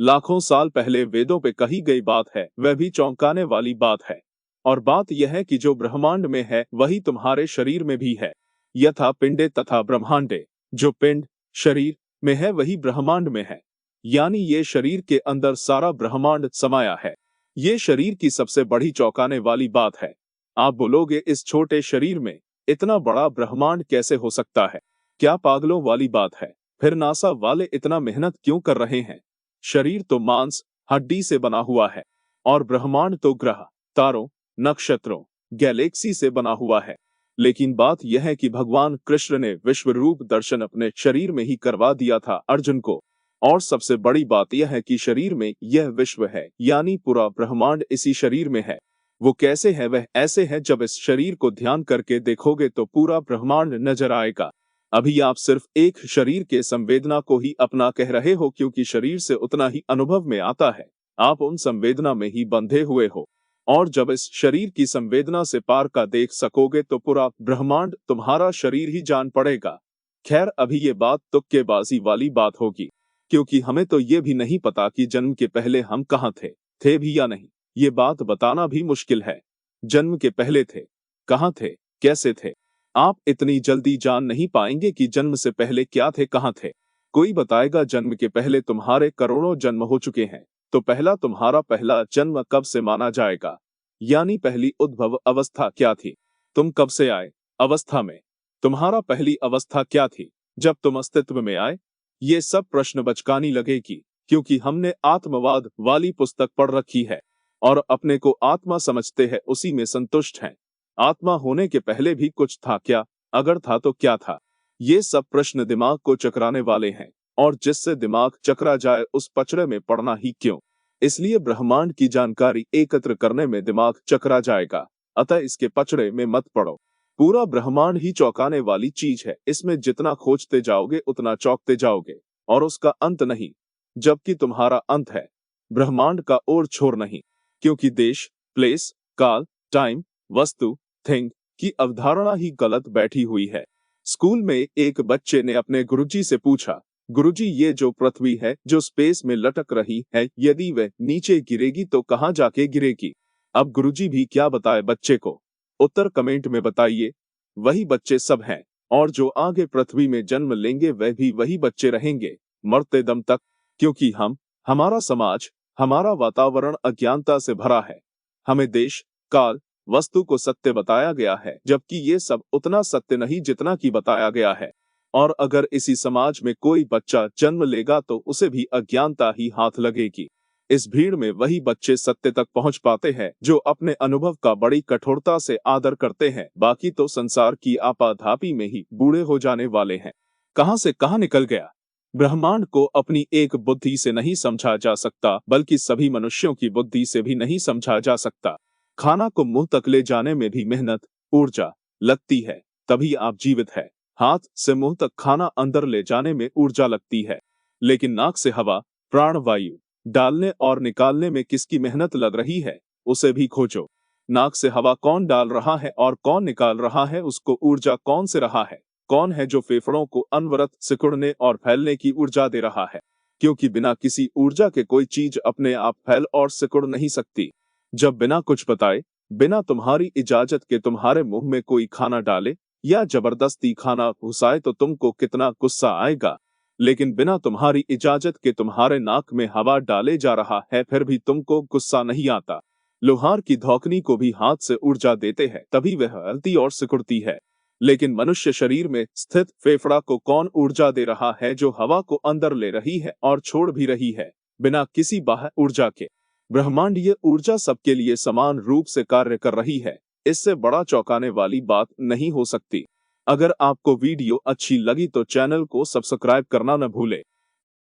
लाखों साल पहले वेदों पे कही गई बात है, वह भी चौंकाने वाली बात है। और बात यह है कि जो ब्रह्मांड में है वही तुम्हारे शरीर में भी है। यथा पिंडे तथा ब्रह्मांडे, जो पिंड शरीर में है वही ब्रह्मांड में है। यानी ये शरीर के अंदर सारा ब्रह्मांड समाया है। ये शरीर की सबसे बड़ी चौंकाने वाली बात है। आप बोलोगे इस छोटे शरीर में इतना बड़ा ब्रह्मांड कैसे हो सकता है? क्या पागलों वाली बात है? फिर नासा वाले इतना मेहनत क्यों कर रहे हैं? शरीर तो मांस हड्डी से बना हुआ है और ब्रह्मांड तो ग्रह तारों नक्षत्रों गैलेक्सी से बना हुआ है। लेकिन बात यह है कि भगवान कृष्ण ने विश्व रूप दर्शन अपने शरीर में ही करवा दिया था अर्जुन को। और सबसे बड़ी बात यह है कि शरीर में यह विश्व है, यानी पूरा ब्रह्मांड इसी शरीर में है। वो कैसे है? वह ऐसे है, जब इस शरीर को ध्यान करके देखोगे तो पूरा ब्रह्मांड नजर आएगा। अभी आप सिर्फ एक शरीर के संवेदना को ही अपना कह रहे हो, क्योंकि शरीर से उतना ही अनुभव में आता है। आप उन संवेदना में ही बंधे हुए हो। और जब इस शरीर की संवेदना से पार का देख सकोगे तो पूरा ब्रह्मांड तुम्हारा शरीर ही जान पड़ेगा। खैर, अभी ये बात तुक्केबाजी वाली बात होगी, क्योंकि हमें तो ये भी नहीं पता कि जन्म के पहले हम कहाँ थे भी या नहीं। ये बात बताना भी मुश्किल है। जन्म के पहले थे, कहाँ थे, कैसे थे? आप इतनी जल्दी जान नहीं पाएंगे कि जन्म से पहले क्या थे, कहाँ थे। कोई बताएगा जन्म के पहले तुम्हारे करोड़ों जन्म हो चुके हैं, तो पहला तुम्हारा पहला जन्म कब से माना जाएगा? यानी पहली उद्भव अवस्था क्या थी? तुम कब से आए अवस्था में? तुम्हारा पहली अवस्था क्या थी जब तुम अस्तित्व में आए? ये सब प्रश्न बचकानी लगेगी, क्योंकि हमने आत्मवाद वाली पुस्तक पढ़ रखी है और अपने को आत्मा समझते हैं, उसी में संतुष्ट हैं। आत्मा होने के पहले भी कुछ था क्या? अगर था तो क्या था? ये सब प्रश्न दिमाग को चकराने वाले हैं, और जिससे दिमाग चकरा जाए उस पचड़े में पड़ना ही क्यों? इसलिए ब्रह्मांड की जानकारी एकत्र करने में दिमाग चकरा जाएगा, अतः इसके पचड़े में मत पड़ो। पूरा ब्रह्मांड ही चौंकाने वाली चीज है। इसमें जितना खोजते जाओगे उतना चौंकते जाओगे, और उसका अंत नहीं, जबकि तुम्हारा अंत है ब्रह्मांड का और छोर नहीं। क्योंकि देश, प्लेस, काल, टाइम, वस्तु, थिंग की अवधारणा ही गलत बैठी हुई है। स्कूल में एक बच्चे ने अपने गुरुजी से पूछा, गुरुजी ये जो पृथ्वी है जो स्पेस में लटक रही है, यदि वह नीचे गिरेगी तो कहाँ जाके गिरेगी? अब गुरुजी भी क्या बताए बच्चे को? उत्तर कमेंट में बताइए। वही बच्चे सब हैं, और जो आगे पृथ्वी में जन्म लेंगे वह भी वही बच्चे रहेंगे मरते दम तक। क्योंकि हमारा समाज, हमारा वातावरण अज्ञानता से भरा है। हमें देश, काल, वस्तु को सत्य बताया गया है, जबकि ये सब उतना सत्य नहीं जितना कि बताया गया है। और अगर इसी समाज में कोई बच्चा जन्म लेगा तो उसे भी अज्ञानता ही हाथ लगेगी। इस भीड़ में वही बच्चे सत्य तक पहुंच पाते हैं जो अपने अनुभव का बड़ी कठोरता से आदर करते हैं। बाकी तो संसार की आपाधापी में ही बूढ़े हो जाने वाले हैं। कहां से कहां निकल गया। ब्रह्मांड को अपनी एक बुद्धि से नहीं समझा जा सकता, बल्कि सभी मनुष्यों की बुद्धि से भी नहीं समझा जा सकता। खाना को मुंह तक ले जाने में भी मेहनत, ऊर्जा लगती है, तभी आप जीवित है। हाथ से मुंह तक खाना अंदर ले जाने में ऊर्जा लगती है, लेकिन नाक से हवा, प्राणवायु डालने और निकालने में किसकी मेहनत लग रही है, उसे भी खोजो। नाक से हवा कौन डाल रहा है और कौन निकाल रहा है, उसको ऊर्जा कौन से रहा है? कौन है जो फेफड़ों को अनवरत सिकुड़ने और फैलने की ऊर्जा दे रहा है? क्योंकि बिना किसी ऊर्जा के कोई चीज अपने आप फैल और सिकुड़ नहीं सकती। जब बिना कुछ बताए, बिना तुम्हारी इजाजत के तुम्हारे मुंह में कोई खाना डाले या जबरदस्ती खाना घुसाए तो तुमको कितना गुस्सा आएगा। लेकिन बिना तुम्हारी इजाजत के तुम्हारे नाक में हवा डाले जा रहा है, फिर भी तुमको गुस्सा नहीं आता। लोहार की धौकनी को भी हाथ से ऊर्जा देते हैं, तभी वह हलती और सिकुड़ती है। लेकिन मनुष्य शरीर में स्थित फेफड़ा को कौन ऊर्जा दे रहा है, जो हवा को अंदर ले रही है और छोड़ भी रही है बिना किसी बाह्य ऊर्जा के? ब्रह्मांड ये ऊर्जा सबके लिए समान रूप से कार्य कर रही है। इससे बड़ा चौंकाने वाली बात नहीं हो सकती। अगर आपको वीडियो अच्छी लगी तो चैनल को सब्सक्राइब करना न भूले।